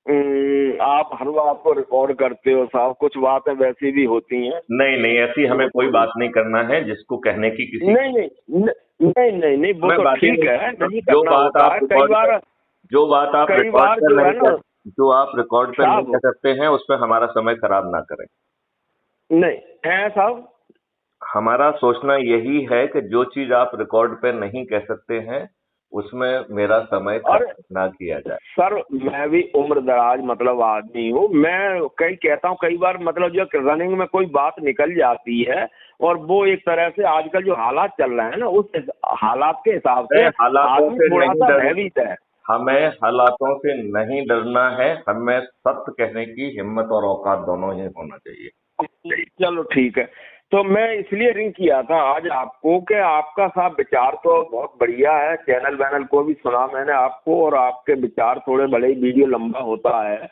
आप हर बात को रिकॉर्ड करते हो साहब, कुछ बातें वैसी भी होती हैं। नहीं नहीं, ऐसी हमें कोई बात नहीं करना है जिसको कहने की किसी नहीं नहीं नहीं नहीं नहीं, वो हमें तो बातें ठीक नहीं। है, नहीं जो करना बात होता आप है कई रिकॉर्ड बार। जो बात आप कई रिकॉर्ड बार पर जो है नहीं ना कर जो आप रिकॉर्ड पर नहीं साहब, कर सकते हैं उस पर हमारा समय खराब ना करें। नहीं है साहब। हमारा सोचना यही है कि जो चीज आप रिकॉर्ड पे नहीं कह सकते हैं उसमें मेरा समय और खराब ना किया जाए। सर मैं भी उम्र दराज मतलब आदमी हूँ, मैं कई कहता हूँ कई बार मतलब जो रनिंग में कोई बात निकल जाती है और वो एक तरह से आजकल जो हालात चल रहे हैं ना उस हालात के हिसाब से हालातों आदमी से थोड़ा नहीं सा डर भयभीत है। हमें हालातों से नहीं डरना है, हमें सत्य कहने की हिम्मत और औकात दोनों ही होना चाहिए। चलो ठीक है। तो मैं इसलिए रिंग किया था आज आपको कि आपका साहब विचार तो बहुत बढ़िया है, चैनल वैनल को भी सुना मैंने आपको, और आपके विचार थोड़े बड़े, वीडियो लंबा होता है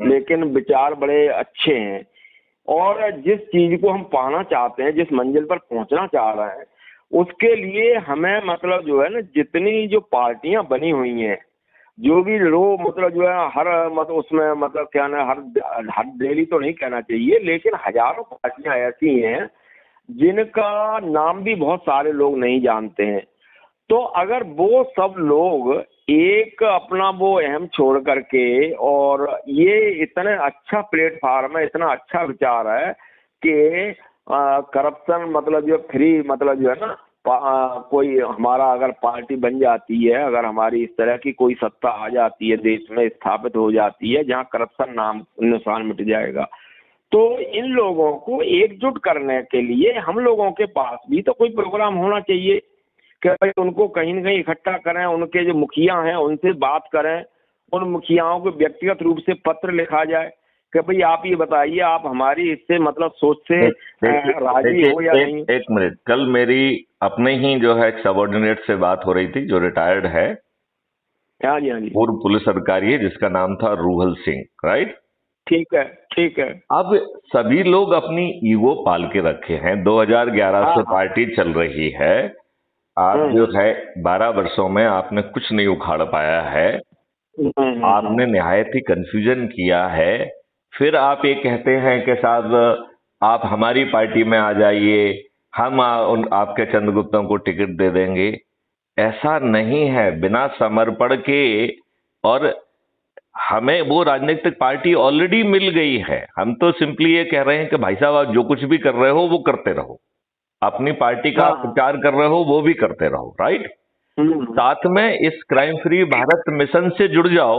लेकिन विचार बड़े अच्छे हैं। और जिस चीज को हम पाना चाहते हैं, जिस मंजिल पर पहुंचना चाह रहे हैं, उसके लिए हमें मतलब जो है ना, जितनी जो पार्टियां बनी हुई हैं, जो भी लोग मतलब जो है हर मतलब उसमें मतलब क्या ना, हर हर डेली तो नहीं कहना चाहिए लेकिन हजारों पार्टियां ऐसी हैं जिनका नाम भी बहुत सारे लोग नहीं जानते हैं। तो अगर वो सब लोग एक अपना वो अहम छोड़ करके, और ये इतना अच्छा प्लेटफार्म है, इतना अच्छा विचार है कि करप्शन मतलब जो फ्री मतलब जो है ना, कोई हमारा अगर पार्टी बन जाती है, अगर हमारी इस तरह की कोई सत्ता आ जाती है, देश में स्थापित हो जाती है जहाँ करप्शन नाम निशान मिट जाएगा, तो इन लोगों को एकजुट करने के लिए हम लोगों के पास भी तो कोई प्रोग्राम होना चाहिए कि भाई उनको कहीं ना कहीं इकट्ठा करें, उनके जो मुखिया हैं उनसे बात करें, उन मुखियाओं को व्यक्तिगत रूप से पत्र लिखा जाए कि भाई आप ये बताइए, आप हमारी इससे मतलब सोच से राजी हो या नहीं। एक मिनट, कल मेरी अपने ही जो है सबॉर्डिनेट से बात हो रही थी जो रिटायर्ड है, हाँ जी हाँ जी। पूर्व पुलिस अधिकारी है जिसका नाम था रूहल सिंह, राइट। ठीक है ठीक है। अब सभी लोग अपनी ईगो पाल के रखे हैं, 2011 हाँ से हाँ। पार्टी चल रही है। आप जो हम्म है 12 वर्षों में आपने कुछ नहीं उखाड़ पाया है, आपने निहायत ही कंफ्यूजन किया है। फिर आप ये कहते हैं कि साहब आप हमारी पार्टी में आ जाइए, हम आपके चंद्रगुप्तों को टिकट दे देंगे। ऐसा नहीं है, बिना समर्पण के। और हमें वो राजनीतिक पार्टी ऑलरेडी मिल गई है, हम तो सिंपली ये कह रहे हैं कि भाई साहब आप जो कुछ भी कर रहे हो वो करते रहो, अपनी पार्टी का हाँ हाँ। प्रचार कर रहे हो वो भी करते रहो, राइट। हम्म साथ में इस क्राइम फ्री भारत मिशन से जुड़ जाओ,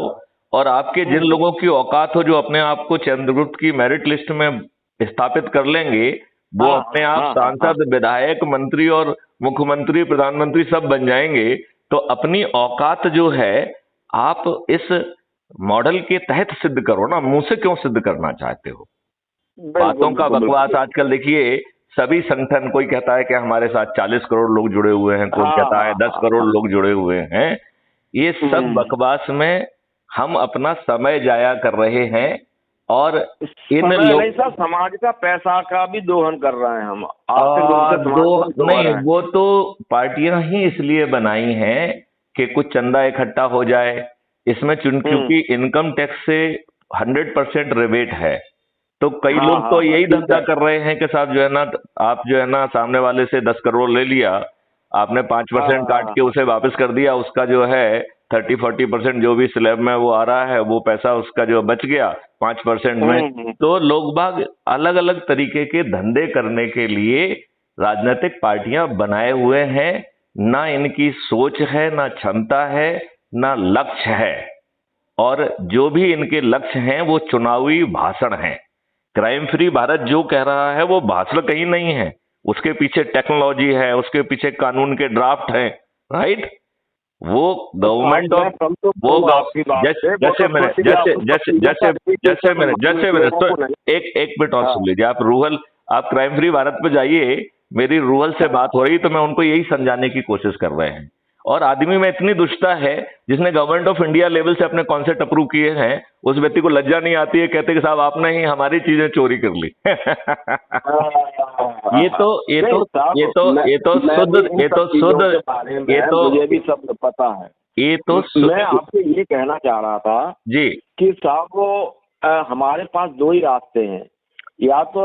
और आपके जिन हम्म, लोगों की औकात हो जो अपने आप को चंद्रगुप्त की मेरिट लिस्ट में स्थापित कर लेंगे, वो हाँ अपने आप हाँ हाँ हाँ। सांसद, विधायक, मंत्री और मुख्यमंत्री, प्रधानमंत्री सब बन जाएंगे। तो अपनी औकात जो है आप इस मॉडल के तहत सिद्ध करो ना, मुंह से क्यों सिद्ध करना चाहते हो? बातों बिल्कुल का बिल्कुल बकवास बिल्कुल। आजकल देखिए, सभी संगठन, कोई कहता है कि हमारे साथ 40 करोड़ लोग जुड़े हुए हैं, कोई हाँ कहता है हाँ 10 हाँ करोड़ हाँ। लोग जुड़े हुए हैं। ये सब बकवास में हम अपना समय जाया कर रहे हैं। और इन समय नहीं लोग सर, समाज का पैसा का भी दोहन कर रहे हैं हम, आर्थिक रूप से दो समाज को भी डुबा नहीं, रहे हैं। वो तो पार्टियां ही इसलिए बनाई हैं कि कुछ चंदा इकट्ठा हो जाए। इसमें हम्म। क्योंकि इनकम टैक्स से 100% रिबेट है, तो कई हाँ लोग तो हाँ हाँ यही ठीक धंधा है। कर रहे हैं कि साहब जो है ना, आप जो है ना सामने वाले से 10 करोड़ ले लिया, आपने 5% काट हाँ के उसे वापस कर दिया, उसका जो है 30-40% जो भी स्लैब में वो आ रहा है वो पैसा उसका जो बच गया 5% में। हम्म। तो लोग बाग अलग अलग तरीके के धंधे करने के लिए राजनीतिक पार्टियां बनाए हुए हैं। ना इनकी सोच है, ना क्षमता है, ना लक्ष्य है। और जो भी इनके लक्ष्य हैं वो चुनावी भाषण हैं। क्राइम फ्री भारत जो कह रहा है वो भाषण कहीं नहीं है, उसके पीछे टेक्नोलॉजी है, उसके पीछे कानून के ड्राफ्ट हैं, राइट। वो तो साहब गवर्नमेंट मैं ऑफ संतुष्ट वो हूँ आपकी बात से, वो तो जैसे मैंने प्रक्रिया जैसे उस जैसे प्रक्रिया जैसे पर भी जैसे कोई मैंने हम जैसे मैंने लोगों तो को नहीं। एक मिनट और हाँ सुन लीजिए। आप रूहल, आप क्राइम फ्री भारत पे जाइए, मेरी रूहल से हाँ। बात हो रही तो मैं उनको यही समझाने की कोशिश कर रहे हैं। और आदमी में इतनी दुष्टता है, जिसने गवर्नमेंट ऑफ इंडिया लेवल से अपने कॉन्सेप्ट अप्रूव किए हैं, उस व्यक्ति को लज्जा नहीं आती है, कहते कि साहब आपने ही हमारी चीजें चोरी कर ली। ये तो ये नहीं तो ये साहब, तो ये तो मैं भी शुद्ध इन ये सब तो चीजों शुद्ध के बारे ये में तो मुझे भी सब पता है। ये तो मैं आपसे ये कहना चाह रहा था जी कि साहब वो हमारे पास दो ही रास्ते हैं। या तो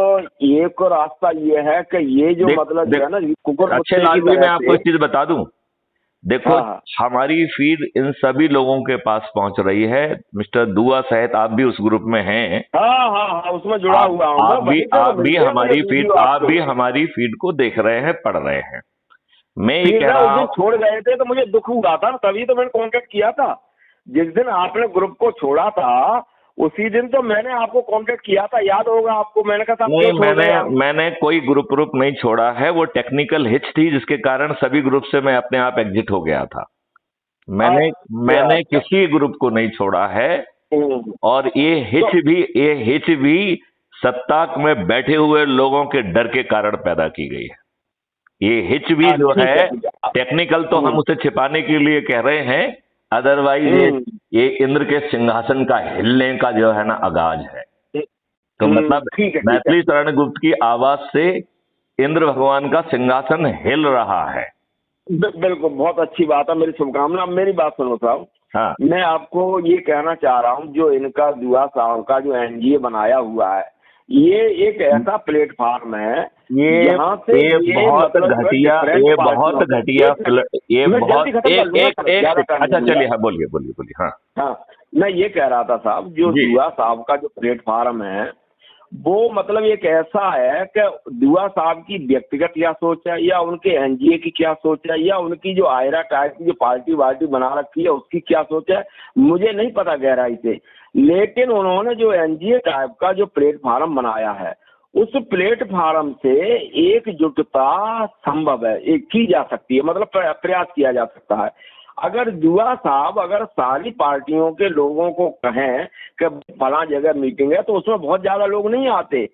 एक रास्ता ये है कि ये जो मतलब जो है ना कुकुर अच्छे कुत्ते लाल की जी, मैं तरह आपको से। एक चीज बता दूं। देखो, हाँ हाँ हमारी फीड इन सभी लोगों के पास पहुंच रही है। मिस्टर दुआ सहित आप भी उस ग्रुप में हैं। हाँ हाँ हाँ, उसमें जुड़ा हुआ हूँ मैं, वहीं पे तो मिलते हैं मुझे वीडियो आप आपके। भी हमारी फीड को देख रहे हैं, पढ़ रहे हैं। मैं ये फिर कह ना उस रहा दिन हूं। छोड़ गए थे तो मुझे दुख हुआ था, तभी तो मैंने कांटेक्ट किया था। जिस दिन आपने ग्रुप को छोड़ा था उसी दिन तो मैंने आपको कांटेक्ट किया था, याद होगा आपको। मैंने कहा था आप नहीं, क्यों छोड़ मैंने गए आप। मैंने कोई ग्रुप नहीं छोड़ा है। वो टेक्निकल हिच थी जिसके कारण सभी ग्रुप से मैं अपने आप एग्जिट हो गया था। मैंने अच्छा मैंने अच्छा। किसी ग्रुप को नहीं छोड़ा है। हम्म। और तो ये हिच भी सत्ता में बैठे हुए लोगों के डर के कारण पैदा की गई है। ये हिच भी जो ठीक है है ठीक है। टेक्निकल, तो हम हम्म उसे छिपाने के लिए कह रहे हैं। अदरवाइज हम्म ये इंद्र के सिंहासन का हिलने का जो है ना आगाज है। तो मतलब ठीक है ठीक है। मैथिली शरण गुप्त की आवाज से इंद्र भगवान का सिंहासन हिल रहा है। बिल्कुल, बहुत अच्छी बात है, मेरी शुभकामना। अब मेरी बात सुनो साहब। हाँ, मैं आपको ये कहना चाह रहा हूँ, जो इनका दुआ साहब का जो एनजीए बनाया हुआ है, ये एक ऐसा प्लेटफॉर्म है ये जहाँ से ये ये बहुत मतलब जो है घटिया, डिफरेंट ये बहुत पार्टियों को। घटिया एक मिनट, ये मैं बहुत जल्दी खत्म कर एक लूंगा एक सर, एक ज्यादा सेकंड। टाइम अच्छा नहीं लूंगा। चलिए, हाँ बोलिए बोलिए बोलिए, हाँ। हाँ, मैं ये कह रहा था साहब, जो जी। दुआ साहब का जो प्लेटफॉर्म है वो मतलब एक ऐसा है कि दुआ साहब की व्यक्तिगत क्या सोच है, या उनके एनजीए की क्या सोच है, या उनकी जो आयरा टाइप की जो पार्टी वार्टी बना रखी है उसकी क्या सोच है, मुझे नहीं पता गहराई से। लेकिन उन्होंने जो एनजीए टाइप का जो प्लेटफॉर्म बनाया है, उस प्लेटफॉर्म से एकजुटता संभव है, एक की जा सकती है, मतलब प्रयास किया जा सकता है। अगर दुआ साहब अगर सारी पार्टियों के लोगों को कहें कि फला जगह मीटिंग है, तो उसमें बहुत ज्यादा लोग नहीं आते।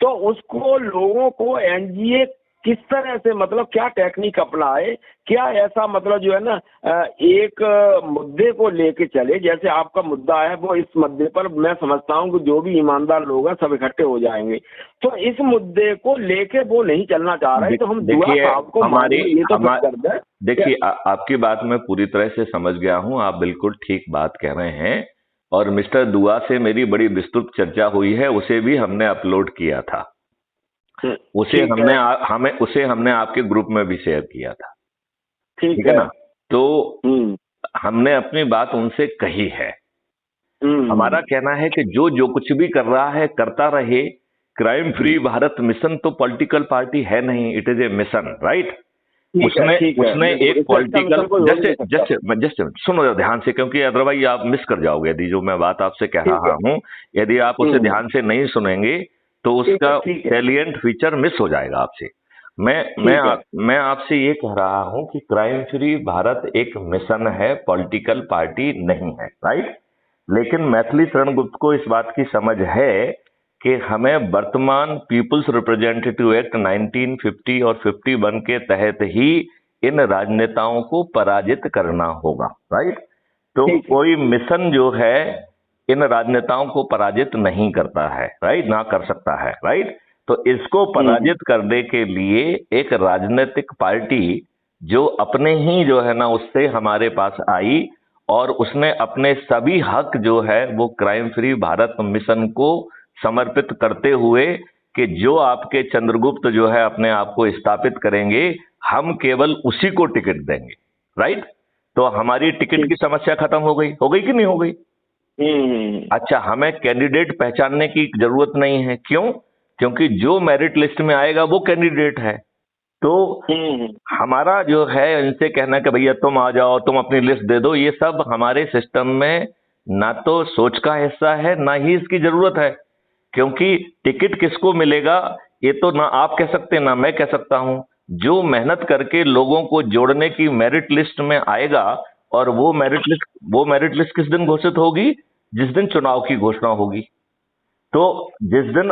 तो उसको लोगों को एनजीए किस तरह से, मतलब क्या टेक्निक अपनाए, क्या ऐसा मतलब जो है ना एक मुद्दे को लेके चले, जैसे आपका मुद्दा है वो, इस मुद्दे पर मैं समझता हूँ कि जो भी ईमानदार लोग हैं सब इकट्ठे हो जाएंगे। तो इस मुद्दे को लेके वो नहीं चलना चाह रहे, तो हम दुआ देखिए, साहब को मान हमारी लो ये तो फिक्स कर दें। देखिए, आपकी बात मैं पूरी तरह से समझ गया हूं। आप बिल्कुल ठीक बात कह रहे हैं। और मिस्टर दुआ से मेरी बड़ी विस्तृत चर्चा हुई है, उसे भी हमने अपलोड किया था। ठीक है उसे हमने आपके ग्रुप में भी शेयर किया था। ठीक ठीक है है। ना? तो हम्म हमने अपनी बात उनसे कही है। हमारा हम्म। कहना है कि जो जो कुछ भी कर रहा है करता रहे। क्राइम फ्री भारत मिशन तो पॉलिटिकल पार्टी है नहीं, it is a mission, right? ठीक है उसने बिल्कुल, एक इससे अच्छा पॉलिटिकल, मिशन कोई हो ही नहीं सकता। जस्ट सुनो ध्यान से, क्योंकि अदरवाइज आप मिस कर जाओगे। यदि जो मैं बात आपसे कह ठीक रहा है। हूं, यदि आप उसे हम्म। ध्यान से नहीं सुनेंगे तो उसका ठीक है सैलिएंट फीचर मिस हो जाएगा आपसे। ठीक है। मैं आपसे ये कह रहा हूं कि क्राइम फ्री भारत एक मिशन है, पॉलिटिकल पार्टी नहीं है, राइट? लेकिन मैथिली शरण गुप्त को इस बात की समझ है कि हमें वर्तमान पीपुल्स रिप्रेजेंटेटिव एक्ट 1950 और 51 के तहत ही इन राजनेताओं को पराजित करना होगा, राइट? तो ठीक है। कोई मिशन जो है इन राजनेताओं को पराजित नहीं करता है, राइट? ना कर सकता है, राइट? तो इसको पराजित करने के लिए एक राजनीतिक पार्टी जो अपने ही जो है ना उससे हमारे पास आई, और उसने अपने सभी हक जो है वो क्राइम फ्री भारत मिशन को समर्पित करते हुए कि जो आपके चंद्रगुप्त जो है अपने आप को स्थापित करेंगे, हम केवल उसी को टिकट देंगे, राइट? तो हमारी टिकट की ठीक। समस्या खत्म हो गई कि नहीं हो गई? हम्म। अच्छा, हमें कैंडिडेट पहचानने की जरूरत नहीं है। क्यों? क्योंकि जो मेरिट लिस्ट में आएगा वो कैंडिडेट है। तो हम्म। हमारा जो है इनसे कहना कि भैया तुम आ जाओ, तुम अपनी लिस्ट दे दो, ये सब हमारे सिस्टम में ना तो सोच का हिस्सा है, ना ही इसकी जरूरत है। क्योंकि टिकट किसको मिलेगा ये तो ना आप कह सकते ना मैं कह सकता हूं। जो मेहनत करके लोगों को जोड़ने की मेरिट लिस्ट में आएगा, और वो मेरिट लिस्ट किस दिन घोषित होगी? जिस दिन चुनाव की घोषणा होगी। तो जिस दिन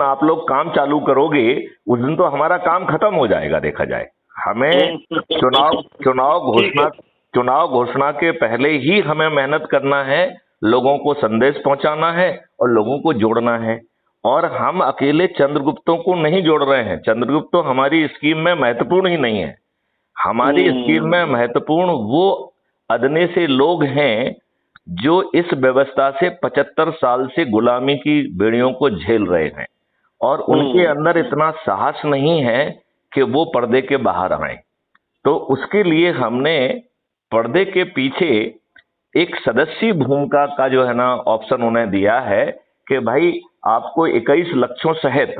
आप लोग काम चालू करोगे, उस दिन तो हमारा काम खत्म हो जाएगा। देखा जाए, हमें चुनाव ठीक है। घोषणा चुनाव घोषणा के पहले ही हमें मेहनत करना है, लोगों को संदेश पहुंचाना है और लोगों को जोड़ना है। और हम अकेले चंद्रगुप्तों को नहीं जोड़ रहे हैं। चंद्रगुप्त तो हमारी स्कीम में महत्वपूर्ण ही नहीं है। हमारी स्कीम में महत्वपूर्ण वो अदने से लोग हैं जो इस व्यवस्था से 75 साल से गुलामी की बेड़ियों को झेल रहे हैं, और उनके अंदर इतना साहस नहीं है कि वो पर्दे के बाहर आए। तो उसके लिए हमने पर्दे के पीछे एक सदस्य भूमिका का जो है ना ऑप्शन उन्हें दिया है कि भाई आपको 21 लक्ष्यों सहित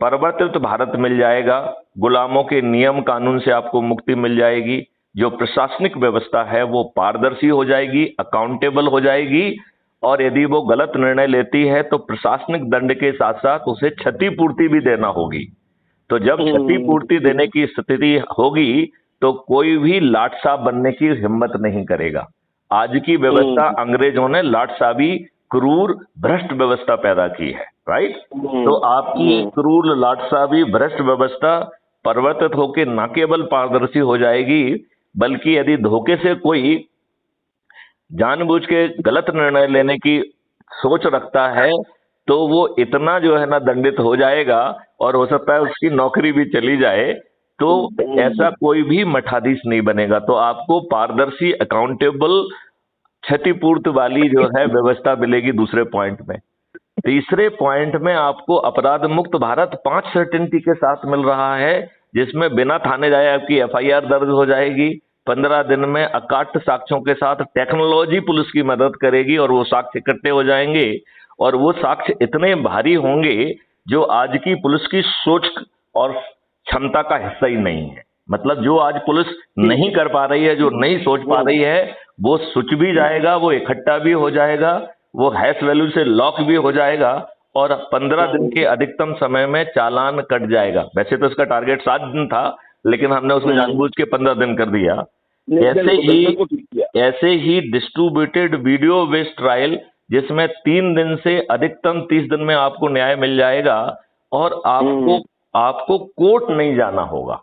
परिवर्तित भारत मिल जाएगा, गुलामों के नियम कानून से आपको मुक्ति मिल जाएगी, जो प्रशासनिक व्यवस्था है वो पारदर्शी हो जाएगी, अकाउंटेबल हो जाएगी, और यदि वो गलत निर्णय लेती है तो प्रशासनिक दंड के साथ साथ उसे क्षतिपूर्ति भी देना होगी। तो जब क्षतिपूर्ति देने की स्थिति होगी तो कोई भी लाटसाब बनने की हिम्मत नहीं करेगा। आज की व्यवस्था अंग्रेजों ने लाटसाबी, क्रूर, भ्रष्ट व्यवस्था पैदा की है, राइट। तो आपकी क्रूर, लाटसाबी, भ्रष्ट व्यवस्था परिवर्तित होकर न केवल पारदर्शी हो जाएगी, बल्कि यदि धोखे से कोई जानबूझ के गलत निर्णय लेने की सोच रखता है तो वो इतना जो है ना दंडित हो जाएगा, और हो सकता है उसकी नौकरी भी चली जाए। तो ऐसा कोई भी मठाधीश नहीं बनेगा। तो आपको पारदर्शी, अकाउंटेबल, क्षतिपूर्ति वाली जो है व्यवस्था मिलेगी दूसरे पॉइंट में। तीसरे पॉइंट में आपको अपराध मुक्त भारत 5 सर्टेनिटी के साथ मिल रहा है, जिसमें बिना थाने जाए आपकी FIR दर्ज हो जाएगी। 15 दिन में अकाट्य साक्ष्यों के साथ टेक्नोलॉजी पुलिस की मदद करेगी और वो साक्ष्य इकट्ठे हो जाएंगे, और वो साक्ष्य इतने भारी होंगे जो आज की पुलिस की सोच और क्षमता का हिस्सा ही नहीं है। मतलब जो आज पुलिस नहीं कर पा रही है, जो नहीं सोच पा रही है, वो सोच भी जाएगा, वो इकट्ठा भी हो जाएगा, वो हैश वैल्यू से लॉक भी हो जाएगा, और 15 दिन के अधिकतम समय में चालान कट जाएगा। वैसे तो इसका टारगेट 7 दिन था, लेकिन हमने उसको जानबूझ के 15 दिन कर दिया। ऐसे ही डिस्ट्रीब्यूटेड वीडियो बेस्ड ट्रायल, जिसमें 3 दिन से अधिकतम 30 दिन में आपको न्याय मिल जाएगा, और आपको कोर्ट नहीं जाना होगा।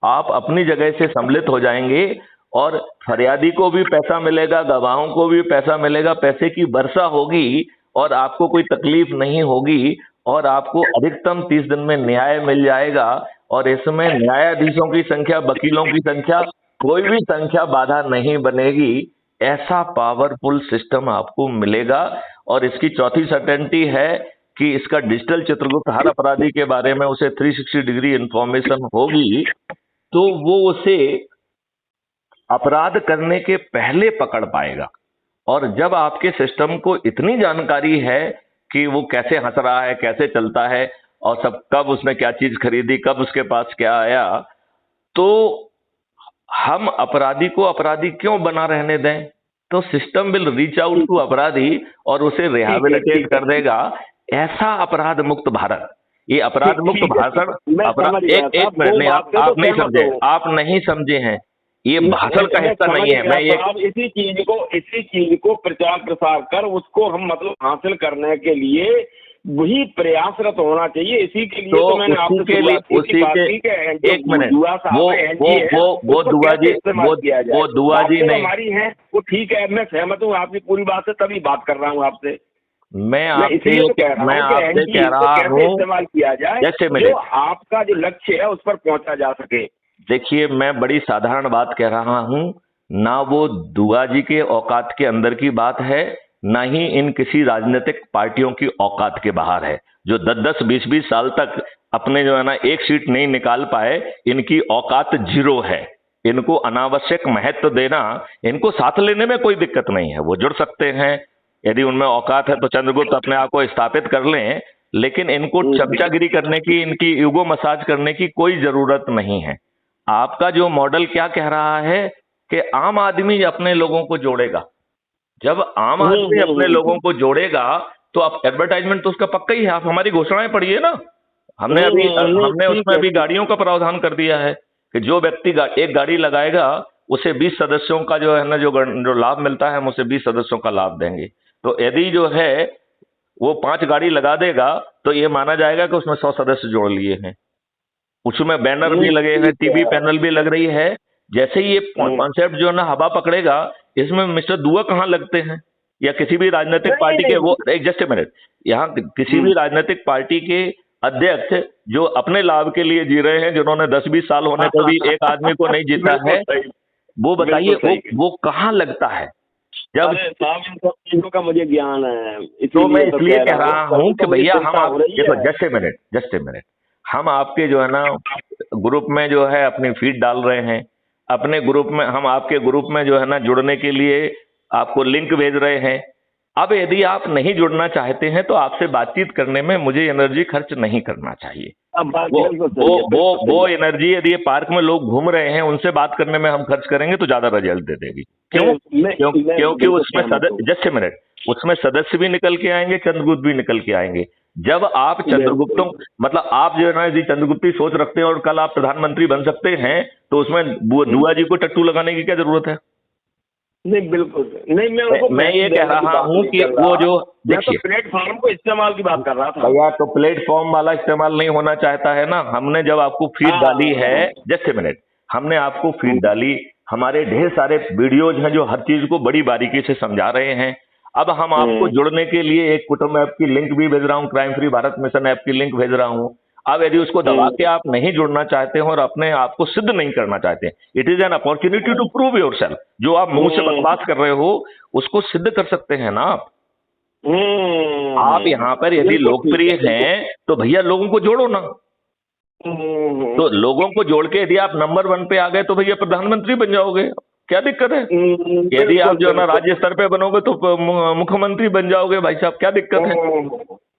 आप अपनी जगह से सम्मिलित हो जाएंगे, और फरियादी को भी पैसा मिलेगा, गवाहों को भी पैसा मिलेगा, पैसे की वर्षा होगी, और आपको कोई तकलीफ नहीं होगी, और आपको अधिकतम 30 दिन में न्याय मिल जाएगा। और इसमें न्यायाधीशों की संख्या, वकीलों की संख्या, कोई भी संख्या बाधा नहीं बनेगी। ऐसा पावरफुल सिस्टम आपको मिलेगा। और इसकी चौथी सर्टेनिटी है कि इसका डिजिटल चित्रगुप्त हर अपराधी के बारे में उसे 360 डिग्री इंफॉर्मेशन होगी, तो वो उसे अपराध करने के पहले पकड़ पाएगा। और जब आपके सिस्टम को इतनी जानकारी है कि वो कैसे हंस रहा है, कैसे चलता है, और सब कब उसने क्या चीज खरीदी, कब उसके पास क्या आया, तो हम अपराधी को अपराधी क्यों बना रहने दें। तो system will reach out to अपराधी और उसे रिहैबिलिटेट कर देगा। ऐसा अपराध मुक्त भारत, ये अपराध मुक्त भाषण, एक मिनट नहीं, आप नहीं समझे, आप नहीं समझे हैं, ये भाषण का हिस्सा नहीं है। मैं ये इसी चीज को प्रचार प्रसार कर उसको हम मतलब हासिल करने के लिए वही प्रयासरत होना चाहिए। इसी के लिए तो मैंने आपको के लिए उसी के एक मिनट वो दुआ जी नहीं हमारी है, वो ठीक है, मैं सहमत हूँ आपकी पूरी बात से, तभी बात कर रहा हूँ आपसे। मैं आपसे कह रहा हूँ इस्तेमाल किया जाए जो आपका जो लक्ष्य है उस पर पहुंचा जा सके। देखिए, मैं बड़ी साधारण बात कह रहा हूं, ना वो दुआ जी के औकात के अंदर की बात है, ना ही इन किसी राजनीतिक पार्टियों की औकात के बाहर है, जो 10-10, 20-20 साल तक अपने जो है ना एक सीट नहीं निकाल पाए। इनकी औकात 0 है। इनको अनावश्यक महत्व देना, इनको साथ लेने में कोई दिक्कत नहीं है, वो जुड़ सकते हैं, यदि उनमें औकात है तो चंद्रगुप्त अपने आप को स्थापित कर लें, लेकिन इनको चमचागिरी करने की, इनकी ईगो मसाज करने की कोई जरूरत नहीं है। आपका जो मॉडल क्या कह रहा है कि आम आदमी अपने लोगों को जोड़ेगा। जब आम आदमी अपने लोगों को जोड़ेगा तो आप एडवर्टाइजमेंट तो उसका पक्का ही है। आप हमारी घोषणाएं पढ़िए ना, हमने उसमें अभी गाड़ियों का प्रावधान कर दिया है कि जो व्यक्ति एक गाड़ी लगाएगा उसे 20 सदस्यों का जो है ना जो लाभ मिलता है, हम उसे 20 सदस्यों का लाभ देंगे। तो यदि जो है वो 5 गाड़ी लगा देगा तो ये माना जाएगा कि उसमें 100 सदस्य जोड़ लिए हैं। उसमें बैनर भी लगे हैं, टीवी पैनल भी लग रही है। जैसे ही ये कॉन्सेप्ट जो है ना हवा पकड़ेगा, इसमें मिस्टर दुआ कहाँ लगते हैं, या किसी भी राजनीतिक पार्टी के वो जस्ट ए मिनट, यहाँ किसी भी राजनीतिक पार्टी के अध्यक्ष जो अपने लाभ के लिए जी रहे हैं, जिन्होंने 10-20 साल होने पर भी एक आदमी को नहीं जीता है, वो बताइए वो कहाँ लगता है? जब साहब इन सब चीजों का मुझे ज्ञान है, तो मैं इसलिए कह रहा हूँ कि भैया हम आप देखो, जस्ट ए मिनट, हम आपके जो है ना ग्रुप में जो है अपनी फीड डाल रहे हैं, अपने ग्रुप में हम आपके ग्रुप में जो है ना जुड़ने के लिए आपको लिंक भेज रहे हैं। अब यदि आप नहीं जुड़ना चाहते हैं तो आपसे बातचीत करने में मुझे एनर्जी खर्च नहीं करना चाहिए। वो एनर्जी यदि पार्क में लोग घूम रहे हैं उनसे बात करने में हम खर्च करेंगे तो ज्यादा रिजल्ट दे देगी। क्योंकि उसमें जस्ट ए मिनट, उसमें सदस्य भी निकल के आएंगे, चंद्रगुप्त भी निकल के आएंगे। जब आप चंद्रगुप्तों मतलब आप जो है ना यदि चंद्रगुप्ती सोच रखते हैं और कल आप प्रधानमंत्री बन सकते हैं तो उसमें बुआ जी को टट्टू लगाने की क्या जरूरत है? नहीं बिल्कुल नहीं, मैं ये कह रहा हूँ कि वो जो देखिए प्लेटफॉर्म को इस्तेमाल की बात कर रहा था भैया, तो प्लेटफॉर्म वाला इस्तेमाल नहीं होना चाहता है ना। हमने जब आपको फीड डाली है, जस्ट ए मिनट, हमने आपको फीड डाली, हमारे ढेर सारे वीडियोज हैं जो हर चीज को बड़ी बारीकी से समझा रहे हैं। अब हम आपको जुड़ने के लिए एक कुटुंब ऐप की लिंक भी भेज रहा हूँ, crime free Bharat mission app की लिंक भेज रहा हूँ। अब यदि उसको दबा के आप नहीं जुड़ना चाहते हो और अपने आप को सिद्ध नहीं करना चाहते, it is an opportunity to prove yourself. जो आप मुंह से बकवास कर रहे हो उसको सिद्ध कर सकते हैं ना आप। आप यहाँ पर यदि लोकप्रिय हैं तो भैया लोगों को जोड़ो ना। तो लोगों को जोड़ के यदि आप नंबर 1 पे आ गए तो भैया प्रधानमंत्री बन जाओगे, क्या दिक्कत है? यदि आप जो है ना राज्य स्तर पे बनोगे तो मुख्यमंत्री बन जाओगे भाई साहब, क्या दिक्कत है?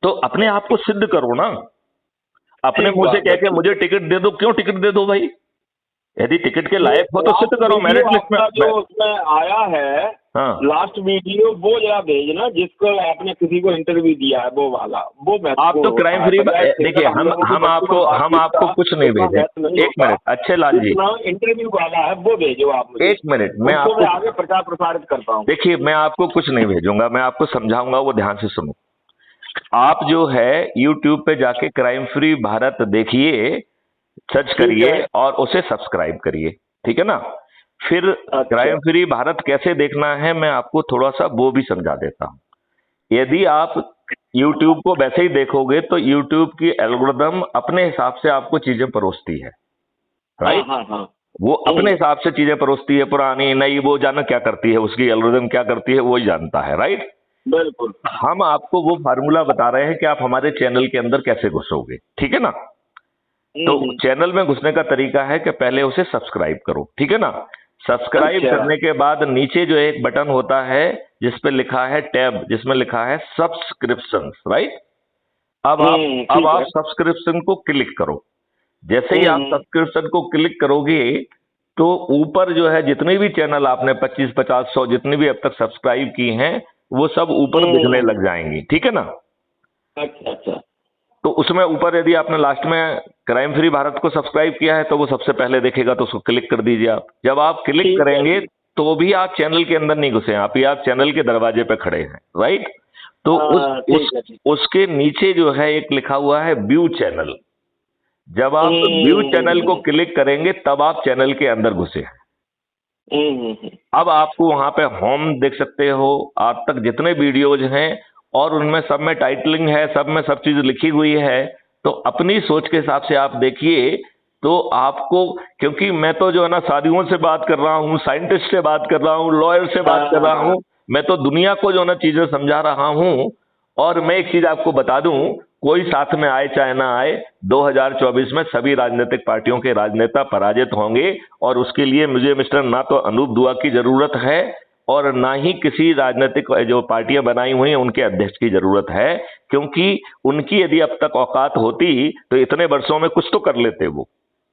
तो अपने आप को सिद्ध करो ना। अपने मुंह से कह के मुझे टिकट दे दो, क्यों टिकट दे दो भाई? यदि टिकट के लायक हो तो सिद्ध करो। मेरिट लिस्ट में जो उसमें आया है लास्ट वीडियो वो जरा भेजना जिसको आपने किसी को इंटरव्यू दिया है, वो वाला। वो आप तो क्राइम फ्री देखिए, हम आपको कुछ नहीं भेजे। एक मिनट, अच्छे लाल जी, इंटरव्यू वाला है वो भेजो आप मुझे। एक मिनट, मैं आपको आगे प्रचार प्रसारित करता हूँ। देखिए, मैं आपको कुछ नहीं भेजूंगा, मैं आपको समझाऊंगा, वो ध्यान से सुनो। आप जो है YouTube पे जाके क्राइम फ्री भारत देखिए, सर्च करिए और उसे सब्सक्राइब करिए, ठीक है ना? फिर क्राइम फ्री भारत कैसे देखना है मैं आपको थोड़ा सा वो भी समझा देता हूं। यदि आप YouTube को वैसे ही देखोगे तो YouTube की एल्गोरिदम अपने हिसाब से आपको चीजें परोसती है, राइट? वो अपने हिसाब से चीजें परोसती है, पुरानी नई, वो जाना क्या करती है, उसकी एल्गोरिदम क्या करती है वो ही जानता है, राइट? बिल्कुल। हम आपको वो फार्मूला बता रहे हैं कि आप हमारे चैनल के अंदर कैसे घुसोगे, ठीक है ना? तो चैनल में घुसने का तरीका है कि पहले उसे सब्सक्राइब करो, ठीक है ना? सब्सक्राइब करने के बाद नीचे जो एक बटन होता है जिसपे लिखा है टैब, जिसमें लिखा है सब्सक्रिप्शन, राइट? अब आप सब्सक्रिप्शन को क्लिक करो। जैसे ही आप सब्सक्रिप्शन को क्लिक करोगे तो ऊपर जो है जितने भी चैनल आपने 25, 50, 100 जितने भी अब तक सब्सक्राइब की हैं वो सब ऊपर दिखने लग जाएंगी, ठीक है ना? अच्छा। तो उसमें ऊपर यदि आपने लास्ट में क्राइम फ्री भारत को सब्सक्राइब किया है तो वो सबसे पहले देखेगा, तो उसको क्लिक कर दीजिए आप। जब आप क्लिक करेंगे तो भी आप चैनल के अंदर नहीं घुसे, आप चैनल के दरवाजे पे खड़े हैं, राइट? तो उसके नीचे जो है एक लिखा हुआ है व्यू चैनल। जब आप व्यू चैनल को क्लिक करेंगे तब आप चैनल के अंदर घुसे हैं। अब आपको वहां पे होम देख सकते हो, आज तक जितने वीडियोज हैं और उनमें सब में टाइटलिंग है, सब में सब चीज लिखी हुई है। तो अपनी सोच के हिसाब से आप देखिए तो आपको, क्योंकि मैं तो जो है ना साधुओं से बात कर रहा हूँ, साइंटिस्ट से बात कर रहा हूँ, लॉयर से बात कर रहा हूँ, मैं तो दुनिया को जो है ना चीजें समझा रहा हूँ। और मैं एक चीज आपको बता दूं, कोई साथ में आए चाहे ना आए, 2024 में सभी राजनीतिक पार्टियों के राजनेता पराजित होंगे और उसके लिए मुझे मिस्टर ना तो अनूप दुआ की जरूरत है और ना ही किसी राजनीतिक जो पार्टियां बनाई हुई हैं उनके अध्यक्ष की जरूरत है, क्योंकि उनकी यदि अब तक औकात होती तो इतने वर्षों में कुछ तो कर लेते वो।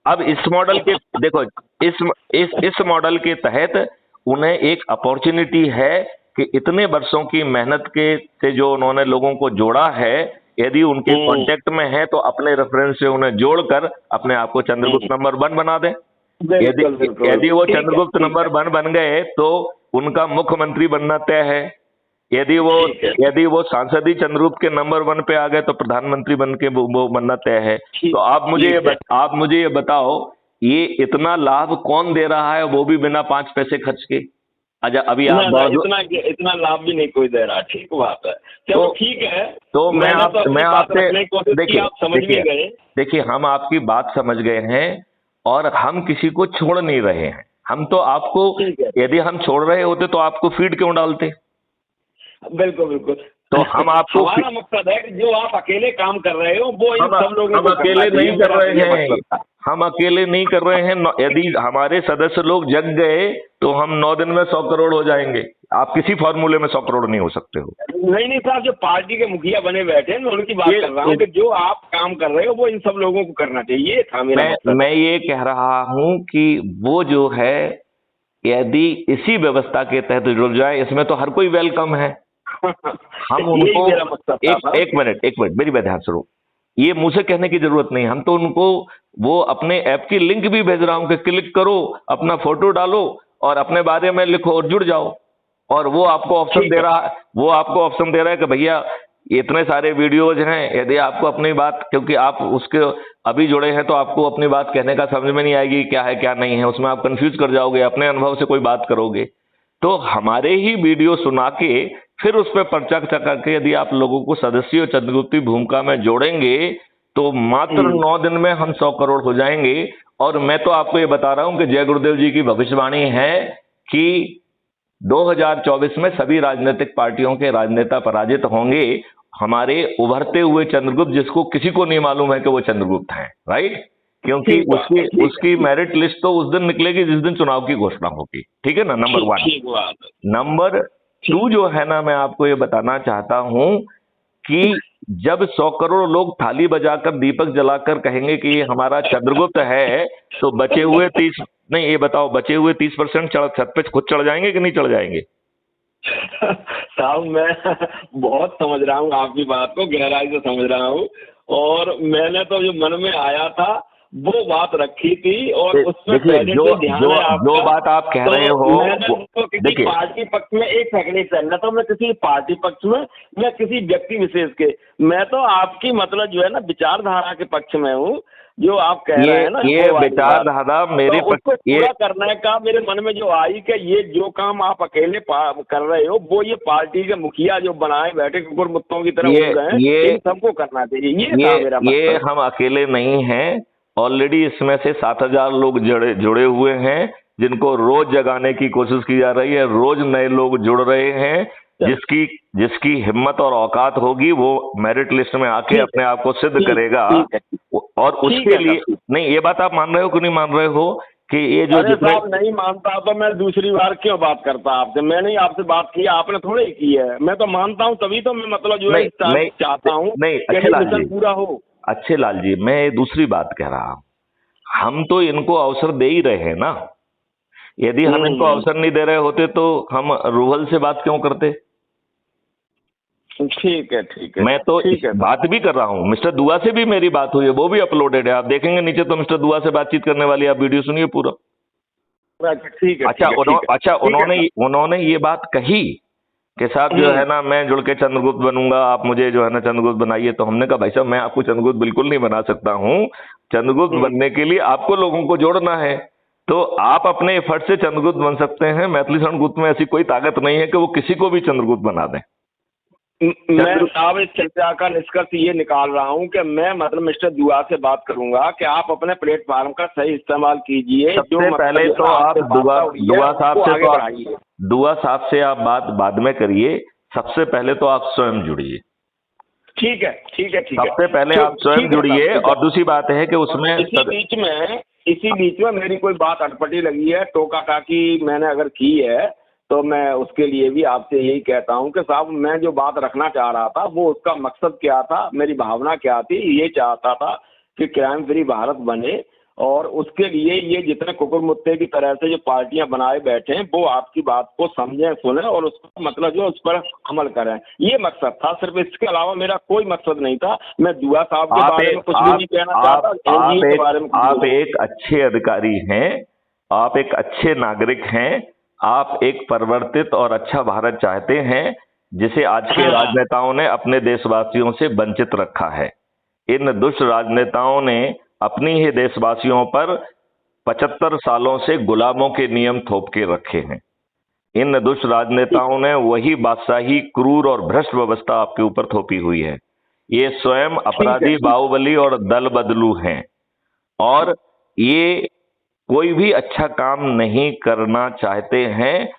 अब इस मॉडल के देखो, इस मॉडल के तहत उन्हें एक अपॉर्चुनिटी है कि इतने वर्षों की मेहनत के से जो उन्होंने लोगों को जोड़ा है, यदि उनके कांटेक्ट में है तो अपने रेफरेंस से उन्हें जोड़कर अपने आप को चंद्रगुप्त नंबर 1 बना दें। यदि वो चंद्रगुप्त नंबर 1 बन गए तो उनका मुख्यमंत्री बनना तय है। यदि वो सांसद चंद्रगुप्त के नंबर 1 पे आ गए तो प्रधानमंत्री बन के वो बनना तय है। तो आप मुझे ये बताओ, ये इतना लाभ कौन दे रहा है, वो भी बिना 5 पैसे खर्च के? अच्छा, अभी आप इतना लाभ भी नहीं कोई दे रहा, ठीक बात है। चलो ठीक है, तो मैं आपसे देखिए हम आपकी बात समझ गए हैं और हम किसी को छोड़ नहीं रहे हैं। हम तो आपको, यदि हम छोड़ रहे होते तो आपको फीड क्यों डालते? बिल्कुल बिल्कुल। तो हम आपको, हमारा मकसद है कि जो आप अकेले काम कर रहे हो वो इन सब लोगों हम को अकेले नहीं कर रहे हैं, हैं। हम अकेले नहीं कर रहे हैं। यदि हमारे सदस्य लोग जग गए तो हम 9 दिन में 100 करोड़ हो जाएंगे। आप किसी फॉर्मूले में 100 करोड़ नहीं हो सकते हो। नहीं साहब, जो पार्टी के मुखिया बने बैठे हैं मैं उनकी बात कर रहा हूँ कि जो आप काम कर रहे हो वो इन सब लोगों को करना चाहिए था मेरा मकसद। मैं ये कह रहा हूँ कि वो जो है, यदि इसी व्यवस्था के तहत जुड़ जाए, इसमें तो हर कोई वेलकम है। हम उनको एक मिनट मेरी बात ध्यान सुनो। ये मुझे कहने की जरूरत नहीं, हम तो उनको वो अपने ऐप की लिंक भी भेज रहा हूं कि क्लिक करो, अपना फोटो डालो और अपने बारे में लिखो और जुड़ जाओ। और वो आपको ऑप्शन दे रहा है, वो आपको ऑप्शन दे रहा है कि भैया इतने सारे वीडियोज हैं, यदि आपको अपनी बात, क्योंकि आप उसके अभी जुड़े हैं तो आपको अपनी बात कहने का समझ में नहीं आएगी क्या है क्या नहीं है, उसमें आप कंफ्यूज कर जाओगे, अपने अनुभव से कोई बात करोगे। तो हमारे ही वीडियो सुना के फिर उस पर पर्चा करके यदि आप लोगों को सदस्यों चंद्रगुप्ती भूमिका में जोड़ेंगे तो मात्र 9 दिन में हम 100 करोड़ हो जाएंगे। और मैं तो आपको ये बता रहा हूं कि जय गुरुदेव जी की भविष्यवाणी है कि 2024 में सभी राजनीतिक पार्टियों के राजनेता पराजित होंगे। हमारे उभरते हुए चंद्रगुप्त, जिसको किसी को नहीं मालूम है कि वो चंद्रगुप्त हैं, राइट? क्योंकि उसकी मेरिट लिस्ट तो उस दिन निकलेगी जिस दिन चुनाव की घोषणा होगी। ठीक है ना? नंबर 1। नंबर 2 जो है ना, मैं आपको ये बताना चाहता हूं कि जब 100 करोड़ लोग थाली बजाकर दीपक जलाकर कहेंगे कि ये हमारा चंद्रगुप्त है, तो बचे हुए 30, नहीं ये बताओ, बचे हुए 30% छत पे खुद चढ़ जाएंगे कि नहीं चढ़ जाएंगे? साहब मैं बहुत समझ रहा हूँ आपकी बात को, गहराई से समझ रहा हूँ। और मैंने तो जो मन में आया था वो बात रखी थी और उसमें जो बात आप कह रहे हो, देखिए पार्टी पक्ष में, एक सेकंड, न तो मैं किसी पार्टी पक्ष में, मैं किसी व्यक्ति विशेष के, मैं तो आपकी मतलब जो है ना विचारधारा के पक्ष में हूँ। जो आप कह रहे हैं ना, ये विचारधारा मेरे पक्ष पूरा करने का मेरे मन में जो आई कि ये जो काम आप अकेले कर रहे हो वो ये पार्टी के मुखिया जो बनाए बैठे कुकुर मुत्तों की तरह हो गए, ये सबको करना चाहिए। ये हम अकेले नहीं हैं। ऑलरेडी इसमें से 7,000 लोग जुड़े हुए हैं, जिनको रोज जगाने की कोशिश की जा रही है। रोज नए लोग जुड़ रहे हैं। जिसकी हिम्मत और औकात होगी वो मेरिट लिस्ट में आके अपने आप को सिद्ध करेगा। और उसके लिए नहीं, ये बात आप मान रहे हो कि नहीं मान रहे हो कि ये जो नहीं मानता तो मैं दूसरी बार क्यों बात करता आपसे? मैंने आपसे बात की, आपने थोड़े ही की है। मैं तो मानता हूँ तभी तो मैं मतलब जो है चाहता हूँ मिशन पूरा हो। अच्छे लाल जी, मैं दूसरी बात कह रहा हूं, हम तो इनको अवसर दे ही रहे हैं ना। यदि हम इनको अवसर नहीं दे रहे होते तो हम रूहल से बात क्यों करते? ठीक है मैं तो बात भी कर रहा हूं। मिस्टर दुआ से भी मेरी बात हुई है, वो भी अपलोडेड है, आप देखेंगे नीचे तो मिस्टर दुआ से बातचीत करने वाली, आप वीडियो सुनिए पूरा। ठीक है। अच्छा, उन्होंने ये बात कही कि साहब जो है ना मैं जुड़ के चंद्रगुप्त बनूंगा, आप मुझे जो है ना चंद्रगुप्त बनाइए। तो हमने कहा भाई साहब मैं आपको चंद्रगुप्त बिल्कुल नहीं बना सकता हूं। चंद्रगुप्त बनने के लिए आपको लोगों को जोड़ना है, तो आप अपने एफर्ट से चंद्रगुप्त बन सकते हैं। मैथिली शरण गुप्त में ऐसी कोई ताकत नहीं है कि वो किसी को भी चंद्रगुप्त बना दें। मैं साहब इस चर्चा का निष्कर्ष ये निकाल रहा हूँ कि मैं मतलब मिस्टर दुआ से बात करूंगा कि आप अपने प्लेटफॉर्म का सही इस्तेमाल कीजिए। सबसे पहले तो आप दुआ साहब से आप बात बाद में करिए, सबसे पहले तो आप स्वयं जुड़िए। ठीक है। सबसे पहले आप स्वयं जुड़िए। और दूसरी बात है कि उसमें इसी बीच में मेरी कोई बात अटपटी लगी है, टोका टाकी मैंने अगर की है तो मैं उसके लिए भी आपसे यही कहता हूं कि साहब मैं जो बात रखना चाह रहा था वो उसका मकसद क्या था, मेरी भावना क्या थी। ये चाहता था कि क्राइम फ्री भारत बने और उसके लिए ये जितने कुकुर मुत्ते की तरह से जो पार्टियां बनाए बैठे हैं वो आपकी बात को समझें, सुने और उसका मतलब जो उस पर अमल करें। ये मकसद था, सिर्फ इसके अलावा मेरा कोई मकसद नहीं था। मैं दुआ साहब के बारे में कुछ भी नहीं कहना चाहता। आप एक अच्छे अधिकारी हैं, आप एक अच्छे नागरिक हैं, आप एक परिवर्तित और अच्छा भारत चाहते हैं जिसे आज के राजनेताओं ने अपने देशवासियों से वंचित रखा है। इन दुष्ट राजनेताओं ने अपनी ही देशवासियों पर 75 सालों से गुलामों के नियम थोप के रखे हैं। इन दुष्ट राजनेताओं ने वही बादशाही, क्रूर और भ्रष्ट व्यवस्था आपके ऊपर थोपी हुई है। ये स्वयं अपराधी, बाहुबली और दल बदलू हैं। और ये कोई भी अच्छा काम नहीं करना चाहते हैं।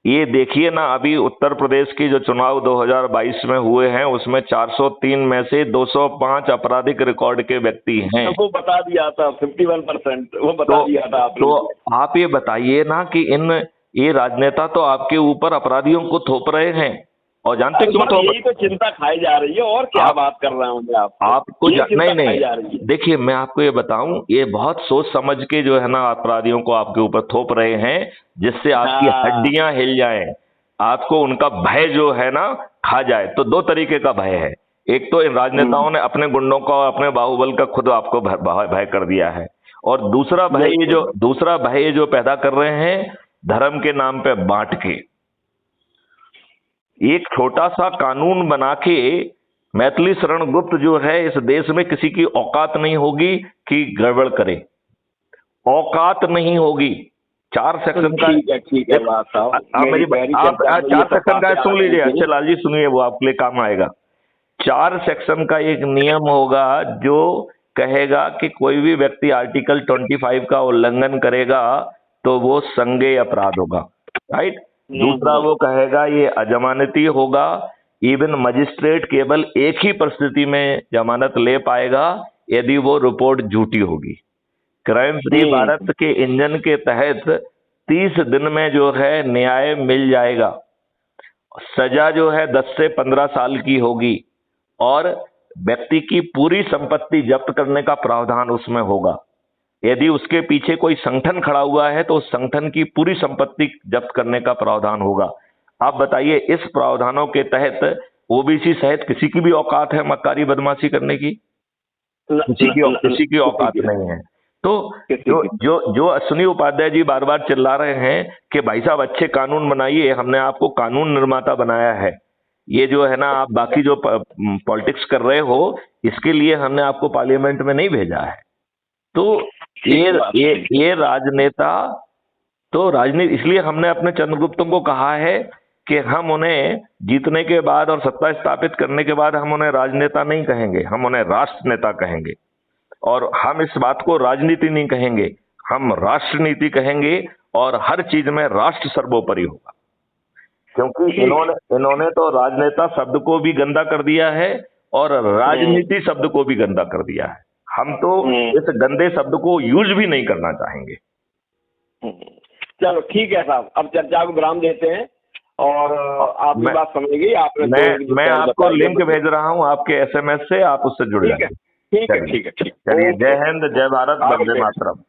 ये देखिए ना, अभी उत्तर प्रदेश की जो चुनाव 2022 में हुए हैं उसमें 403 में से 205 आपराधिक रिकॉर्ड के व्यक्ति हैं। वो बता दिया था 51%, वो बता दिया था आपने। तो आप ये बताइए ना कि ये राजनेता तो आपके ऊपर अपराधियों को थोप रहे हैं, और जानते क्यों थोप? यही तो चिंता खाई जा रही है, और क्या बात कर रहा हूँ मैं आपको नहीं, देखिए मैं आपको ये बताऊं, ये बहुत सोच समझ के जो है ना अपराधियों को आपके ऊपर थोप रहे हैं, जिससे आपकी हड्डियां हिल जाएं, आपको उनका भय जो है ना खा जाए। तो दो तरीके का भय है, एक तो इन राजनेताओं ने अपने गुंडों का, अपने बाहुबल का खुद आपको भय कर दिया है, और दूसरा भय ये जो पैदा कर रहे हैं धर्म के नाम पे बांट के। एक छोटा सा कानून बना के मैथिली शरण गुप्त जो है, इस देश में किसी की औकात नहीं होगी कि गड़बड़ करे, औकात नहीं होगी। 4 सेक्शन का, ठीक है बात आप 4 सेक्शन का सुन लीजिए, अच्छे लाल जी सुनिए, वो आपके लिए काम आएगा। 4 सेक्शन का एक नियम होगा जो कहेगा कि कोई भी व्यक्ति आर्टिकल 25 का उल्लंघन करेगा तो वो संज्ञेय अपराध होगा, राइट। दूसरा वो कहेगा ये अजमानती होगा, इवन मजिस्ट्रेट केवल एक ही परिस्थिति में जमानत ले पाएगा यदि वो रिपोर्ट झूठी होगी। क्राइम फ्री भारत के इंजन के तहत 30 दिन में जो है न्याय मिल जाएगा। सजा जो है 10 से 15 साल की होगी, और व्यक्ति की पूरी संपत्ति जब्त करने का प्रावधान उसमें होगा। यदि उसके पीछे कोई संगठन खड़ा हुआ है तो उस संगठन की पूरी संपत्ति जब्त करने का प्रावधान होगा। आप बताइए, इस प्रावधानों के तहत ओबीसी सहित किसी की भी औकात है मक्कारी बदमाशी करने की? किसी की औकात नहीं है। तो जो अश्विनी उपाध्याय जी बार बार चिल्ला रहे हैं कि भाई साहब अच्छे कानून बनाइए, हमने आपको कानून निर्माता बनाया है, ये जो है ना आप बाकी जो पॉलिटिक्स कर रहे हो इसके लिए हमने आपको पार्लियामेंट में नहीं भेजा है। तो ये राजनेता तो राजनीति, इसलिए हमने अपने चंद्रगुप्तों को कहा है कि हम उन्हें जीतने के बाद और सत्ता स्थापित करने के बाद हम उन्हें राजनेता नहीं कहेंगे, हम उन्हें राष्ट्र नेता कहेंगे। और हम इस बात को राजनीति नहीं कहेंगे, हम राष्ट्रनीति कहेंगे, और हर चीज में राष्ट्र सर्वोपरि होगा। क्योंकि इन्होंने तो राजनेता शब्द को भी गंदा कर दिया है और राजनीति शब्द को भी गंदा कर दिया है। हम तो इस गंदे शब्द को यूज भी नहीं करना चाहेंगे। चलो ठीक है साहब, अब चर्चा को विराम देते हैं, और आपकी बात समझ गई आपने। मैं आपको लिंक भेज रहा हूँ आपके SMS से, आप उससे जुड़ जाइए। ठीक है। चलिए, जय हिंद, जय भारत, वंदे मातरम।